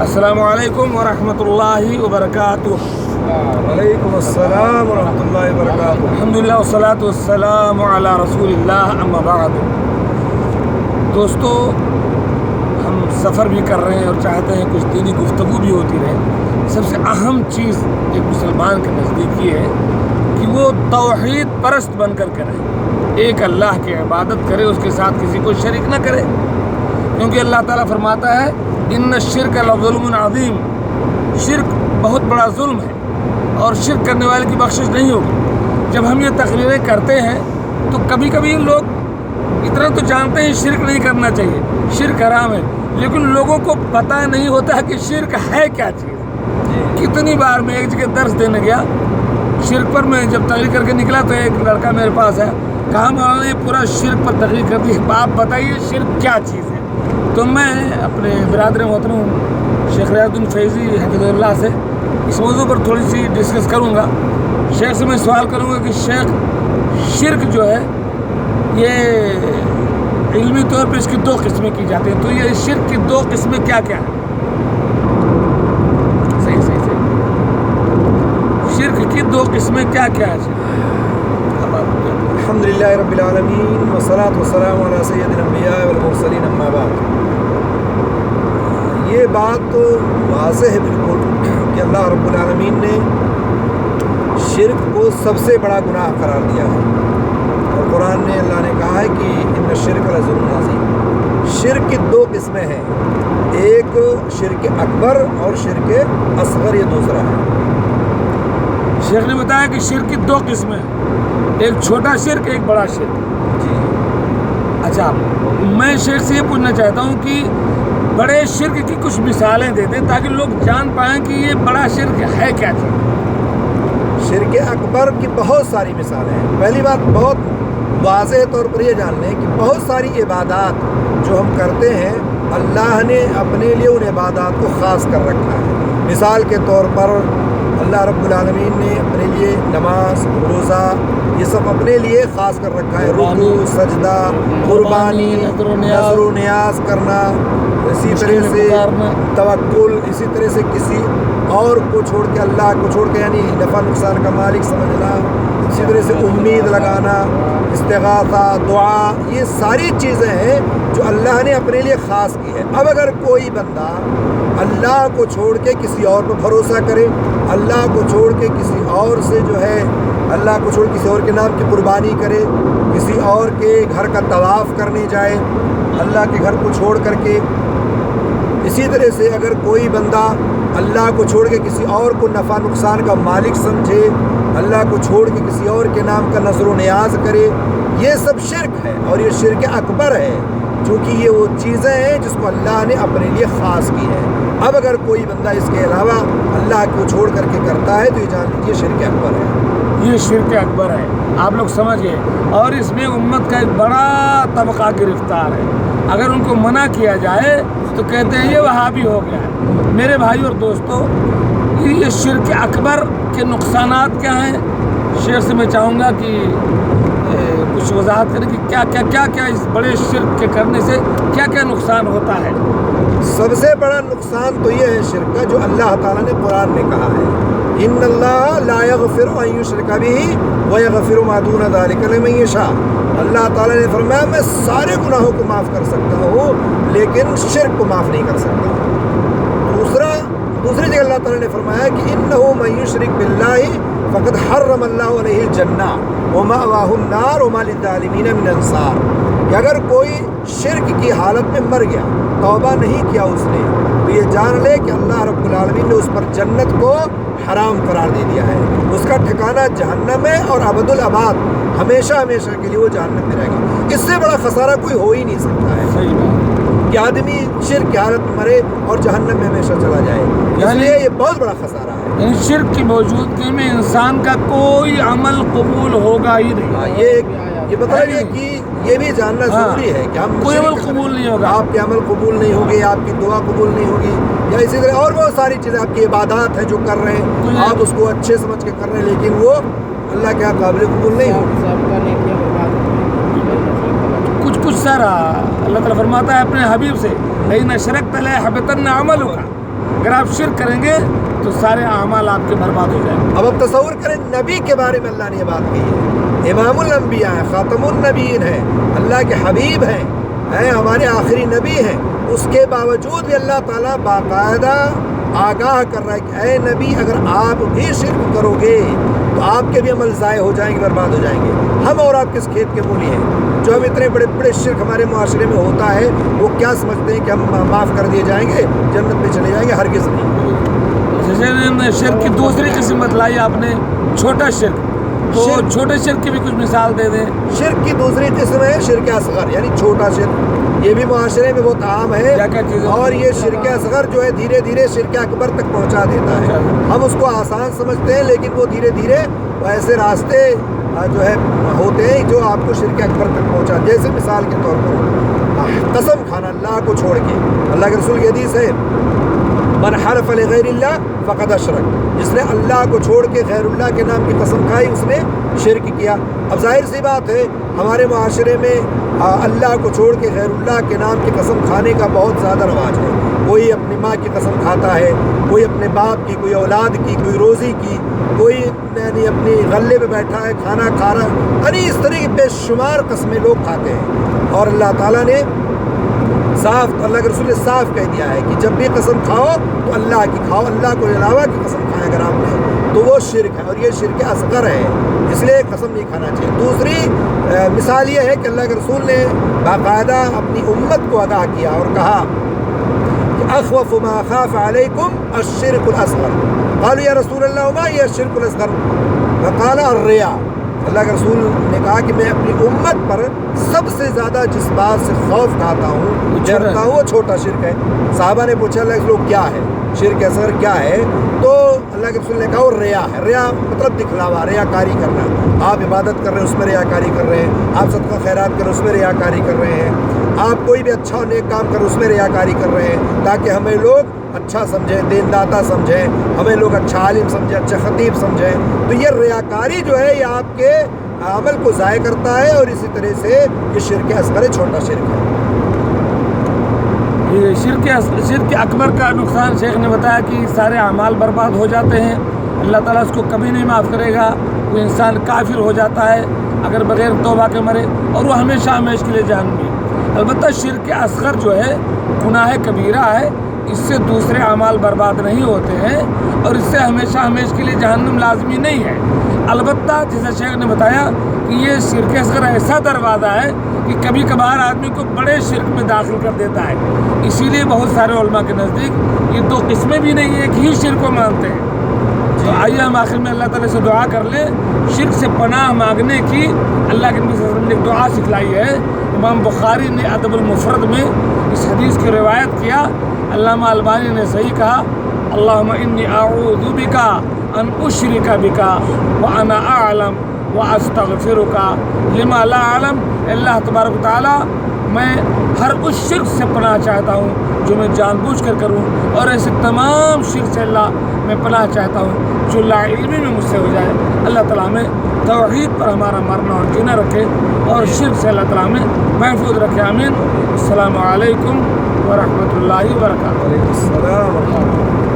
السلام علیکم ورحمۃ اللہ وبرکاتہ۔ وعلیکم السلام ورحمۃ اللہ وبرکاتہ۔ الحمدللہ والصلاۃ والسلام علی رسول اللہ، اما بعد۔ دوستو، ہم سفر بھی کر رہے ہیں اور چاہتے ہیں کچھ دینی گفتگو بھی ہوتی رہے۔ سب سے اہم چیز ایک مسلمان کے نزدیک یہ ہے کہ وہ توحید پرست بن کر کے رہے، ایک اللہ کی عبادت کرے، اس کے ساتھ کسی کو شریک نہ کرے، کیونکہ اللہ تعالیٰ فرماتا ہے ان الشرک لظلم عظیم، شرک بہت بڑا ظلم ہے اور شرک کرنے والے کی بخشش نہیں ہوگی۔ جب ہم یہ تقریریں کرتے ہیں تو کبھی کبھی لوگ اتنا تو جانتے ہیں شرک نہیں کرنا چاہیے، شرک حرام ہے، لیکن لوگوں کو پتہ نہیں ہوتا ہے کہ شرک ہے کیا چیز۔ کتنی بار میں ایک جگہ درس دینے گیا شرک پر، میں جب تقریر کر کے نکلا تو ایک لڑکا میرے پاس ہے، کہا مولانا یہ پورا شرک پر تقریر کر دی، آپ بتائیے شرک کیا چیز ہے۔ تو میں اپنے برادر محترم شیخ ریاض الدین فیضی حفظہ اللہ سے اس موضوع پر تھوڑی سی ڈسکس کروں گا۔ شیخ سے میں سوال کروں گا کہ شیخ، شرک جو ہے یہ علمی طور پہ اس کی دو قسمیں کی جاتی ہیں، تو یہ شرک کی دو قسمیں کیا کیا ہیں؟ صحیح شرک کی دو قسمیں کیا کیا ہے؟ الحمدللہ رب العالمین والصلاۃ والسلام علی سید الانبیاء والمرسلین، اما بعد۔ یہ بات تو واضح ہے بالکل کہ اللہ رب العالمین نے شرک کو سب سے بڑا گناہ قرار دیا ہے، اور قرآن نے اللہ نے کہا ہے کہ ان الشرک لظلم عظیم۔ شرک کی دو قسمیں ہیں، ایک شرک اکبر اور شرک اصغر، یہ دوسرا ہے۔ شیخ نے بتایا کہ شرک کی دو قسمیں، ایک چھوٹا شرک، ایک بڑا شرک۔ جی اچھا، میں شیخ سے یہ پوچھنا چاہتا ہوں کہ بڑے شرک کی کچھ مثالیں دے دیں تاکہ لوگ جان پائیں کہ یہ بڑا شرک ہے کیا چیز۔ شرک اکبر کی بہت ساری مثالیں ہیں۔ پہلی بات بہت واضح طور پر یہ جان لیں کہ بہت ساری عبادات جو ہم کرتے ہیں اللہ نے اپنے لیے ان عبادات کو خاص کر رکھا ہے۔ مثال کے طور پر اللہ رب العالمین نے اپنے لیے نماز، روزہ، یہ سب اپنے لیے خاص کر رکھا ہے۔ رکوع، سجدہ، قربانی، نذر و نیاز کرنا، اسی طرح سے توکل، اسی طرح سے کسی اور کو چھوڑ کے، اللہ کو چھوڑ کے یعنی نفع نقصان کا مالک سمجھنا، اسی طرح سے امید لگانا، استغاثہ، دعا، یہ ساری چیزیں ہیں جو اللہ نے اپنے لیے خاص کی ہے۔ اب اگر کوئی بندہ اللہ کو چھوڑ کے کسی اور پر بھروسہ کرے، اللہ کو چھوڑ کے کسی اور سے جو ہے، اللہ کو چھوڑ کسی اور کے نام کی قربانی کرے، کسی اور کے گھر کا طواف کرنے جائے اللہ کے گھر کو چھوڑ کر کے، اسی طرح سے اگر کوئی بندہ اللہ کو چھوڑ کے کسی اور کو نفع نقصان کا مالک سمجھے، اللہ کو چھوڑ کے کسی اور کے نام کا نذر و نیاز کرے، یہ سب شرک ہے، اور یہ شرک اکبر ہے، چونکہ یہ وہ چیزیں ہیں جس کو اللہ نے اپنے لیے خاص کی ہے۔ اب اگر کوئی بندہ اس کے علاوہ اللہ کو چھوڑ کر کے کرتا ہے تو یہ جان لیجیے شرک اکبر ہے۔ یہ شرک اکبر ہے، آپ لوگ سمجھ گئے، اور اس میں امت کا ایک بڑا طبقہ گرفتار ہے۔ اگر ان کو منع کیا جائے تو کہتے ہیں یہ وہابی ہو گیا ہے۔ میرے بھائی اور دوستو، یہ شرک اکبر کے نقصانات کیا ہیں؟ شیخ سے میں چاہوں گا کہ کچھ وضاحت کریں کہ کیا اس بڑے شرک کے کرنے سے کیا کیا نقصان ہوتا ہے۔ سب سے بڑا نقصان تو یہ ہے شرک کا، جو اللہ تعالیٰ نے قرآن میں کہا ہے، ان اللہ لا یغفر ان یشرک بہ ویغفر ما دون ذلک لمن یشاء۔ اللہ تعالیٰ نے فرمایا میں سارے گناہوں کو معاف کر سکتا ہوں لیکن شرک کو معاف نہیں کر سکتا۔ دوسری جگہ اللہ تعالیٰ نے فرمایا کہ انہ من یشرک باللہ فقد حرم اللہ علیہ الجنہ ومأواہ النار وما للظالمین من انصار، کہ اگر کوئی شرک کی حالت میں مر گیا، توبہ نہیں کیا اس نے، تو یہ جان لے کہ اللہ رب العالمین نے اس پر جنت کو حرام قرار دے دیا ہے، اس کا ٹھکانہ جہنم ہے، اور ابد الاباد ہمیشہ ہمیشہ کے لیے وہ جہنم میں رہے گا۔ اس سے بڑا خسارہ کوئی ہو ہی نہیں سکتا ہے کہ آدمی شرک کی حالت میں مرے اور جہنم میں ہمیشہ چلا جائے، اس لیے یہ بہت بڑا خسارہ ہے۔ ان شرک کی موجودگی میں انسان کا کوئی عمل قبول ہوگا ہی نہیں۔ یہ بتائیے کہ یہ بھی جاننا ضروری ہے کہ ہم کوئی عمل قبول نہیں ہوگا، آپ کے عمل قبول نہیں ہوگی، آپ کی دعا قبول نہیں ہوگی، یا اسی طرح اور بہت ساری چیزیں، آپ کی عبادات ہیں جو کر رہے ہیں آپ اس کو اچھے سمجھ کے کر رہے ہیں، لیکن وہ اللہ کے قابل قبول نہیں ہوگی۔ کچھ سارا اللہ تعالیٰ فرماتا ہے اپنے حبیب سے، لیکن اشرکت لیحبطن عملک، اگر آپ شرک کریں گے تو سارے اعمال آپ کے برباد ہو جائیں گے۔ اب تصور کریں نبی کے بارے میں اللہ نے یہ بات کہی ہے، امام الانبیاء ہیں، خاتم النبیین ہیں، اللہ کے حبیب ہیں، ہمارے آخری نبی ہیں، اس کے باوجود بھی اللہ تعالیٰ باقاعدہ آگاہ کر رہا ہے کہ اے نبی اگر آپ بھی شرک کرو گے تو آپ کے بھی عمل ضائع ہو جائیں گے، برباد ہو جائیں گے۔ ہم اور آپ کس کھیت کے مولی ہیں؟ جو ہم اتنے بڑے بڑے شرک ہمارے معاشرے میں ہوتا ہے، وہ کیا سمجھتے ہیں کہ ہم معاف کر دیے جائیں گے، جنت میں چلے جائیں گے؟ ہرگز نہیں۔ شرک کی دوسری قسم بتلائی آپ نے، چھوٹا شرک، تو چھوٹے شرک کی بھی کچھ مثال دے دیں۔ شرک کی دوسری قسم ہے شرک اصغر، یعنی چھوٹا شرک، یہ بھی معاشرے میں بہت عام ہے، اور یہ شرک اصغر جو ہے دھیرے دھیرے شرک اکبر تک پہنچا دیتا ہے۔ ہم اس کو آسان سمجھتے ہیں، لیکن وہ دھیرے دھیرے ایسے راستے جو ہے ہوتے ہیں جو آپ کو شرک اکبر تک پہنچا، جیسے مثال کے طور پر قسم کھانا اللہ کو چھوڑ کے۔ اللہ کے رسول کی حدیث ہے من حلف لغیر اللہ فقد اشرک، جس نے اللہ کو چھوڑ کے غیر اللہ کے نام کی قسم کھائی اس نے شرک کیا۔ اب ظاہر سی بات ہے ہمارے معاشرے میں اللہ کو چھوڑ کے غیر اللہ کے نام کی قسم کھانے کا بہت زیادہ رواج ہے۔ کوئی اپنی ماں کی قسم کھاتا ہے، کوئی اپنے باپ کی، کوئی اولاد کی، کوئی روزی کی، کوئی یعنی اپنی غلے پہ بیٹھا ہے کھانا کھا رہا، یعنی اس طرح کی بے شمار قسمیں لوگ کھاتے ہیں۔ اور اللہ تعالیٰ نے صاف، اللہ کے رسول نے صاف کہہ دیا ہے کہ جب بھی قسم کھاؤ تو اللہ کی کھاؤ، اللہ کو علاوہ کی قسم کھائیں اگر آپ نے تو وہ شرک ہے، اور یہ شرک اصغر ہے، اس لیے قسم نہیں کھانا چاہیے۔ دوسری مثال یہ ہے کہ اللہ کے رسول نے باقاعدہ اپنی امت کو آگاہ کیا اور کہا کہ اخوف ما اخاف علیکم الشرک الاصغر، قالوا یا رسول اللہ وما یہ الشرک الاصغر، فقال الریا۔ اللہ کے رسول نے کہا کہ میں اپنی امت پر سب سے زیادہ جس بات سے خوف کھاتا ہوں، ڈرتا ہوں، وہ چھوٹا شرک ہے۔ صحابہ نے پوچھا اللہ کے رسول کیا ہے شرک اصغر کیا ہے؟ تو اللہ کے رسول نے کہا وہ ریا ہے۔ ریا مطلب دکھلاوا، ریا کاری کرنا۔ آپ عبادت کر رہے ہیں اس میں ریا کاری کر رہے ہیں، آپ صدقہ خیرات کر رہے ہیں اس میں ریا کاری کر رہے ہیں، آپ کوئی بھی اچھا نیک کام کر رہے ہیں اس میں ریا کاری کر رہے ہیں، تاکہ ہمیں لوگ اچھا سمجھیں، دین داتا سمجھیں، ہمیں لوگ اچھا عالم سمجھیں، اچھا خطیب سمجھیں۔ تو یہ ریاکاری جو ہے یہ آپ کے عمل کو ضائع کرتا ہے، اور اسی طرح سے یہ شرک اصغر چھوٹا شرک ہے۔ یہ شرک اکبر کا نقصان شیخ نے بتایا کہ سارے اعمال برباد ہو جاتے ہیں، اللہ تعالیٰ اس کو کبھی نہیں معاف کرے گا، وہ انسان کافر ہو جاتا ہے اگر بغیر توبہ کے مرے، اور وہ ہمیشہ ہمیشہ کے لیے جہنمی۔ البتہ شرک اصغر جو ہے گناہ کبیرہ ہے، اس سے دوسرے اعمال برباد نہیں ہوتے ہیں، اور اس سے ہمیشہ ہمیشہ کے لیے جہنم لازمی نہیں ہے۔ البتہ جیسا شیخ نے بتایا کہ یہ شرک اصغر ایسا دروازہ ہے کہ کبھی کبھار آدمی کو بڑے شرک میں داخل کر دیتا ہے، اسی لیے بہت سارے علماء کے نزدیک یہ دو قسمیں بھی نہیں، ایک ہی شرک کو مانتے ہیں۔ تو آئیے ہم آخر میں اللہ تعالیٰ سے دعا کر لیں، شرک سے پناہ مانگنے کی اللہ کے نبی صلی اللہ علیہ وسلم نے ایک دعا سکھلائی ہے۔ امام بخاری نے ادب المفرد میں اس حدیث کی روایت کیا، علامہ البانی نے صحیح کہا، اللہم انی اعوذ بکا ان اشرک بکا وانا اعلم واستغفرک لما لا اعلم۔ اللہ تبارک و تعالیٰ میں ہر اس شرک سے پناہ چاہتا ہوں جو میں جان بوجھ کر کروں، اور ایسے تمام شرک سے اللہ میں پناہ چاہتا ہوں جو لا علمی میں مجھ سے ہو جائے۔ اللہ تعالیٰ میں توحید پر ہمارا مرنا اور جینا رکھے، اور شرک سے اللہ تعالیٰ میں محفوظ رکھے، آمین۔ السلام علیکم ورحمۃ اللہ وبرکاتہ۔ وعلیکم السلام ورحمۃ اللہ۔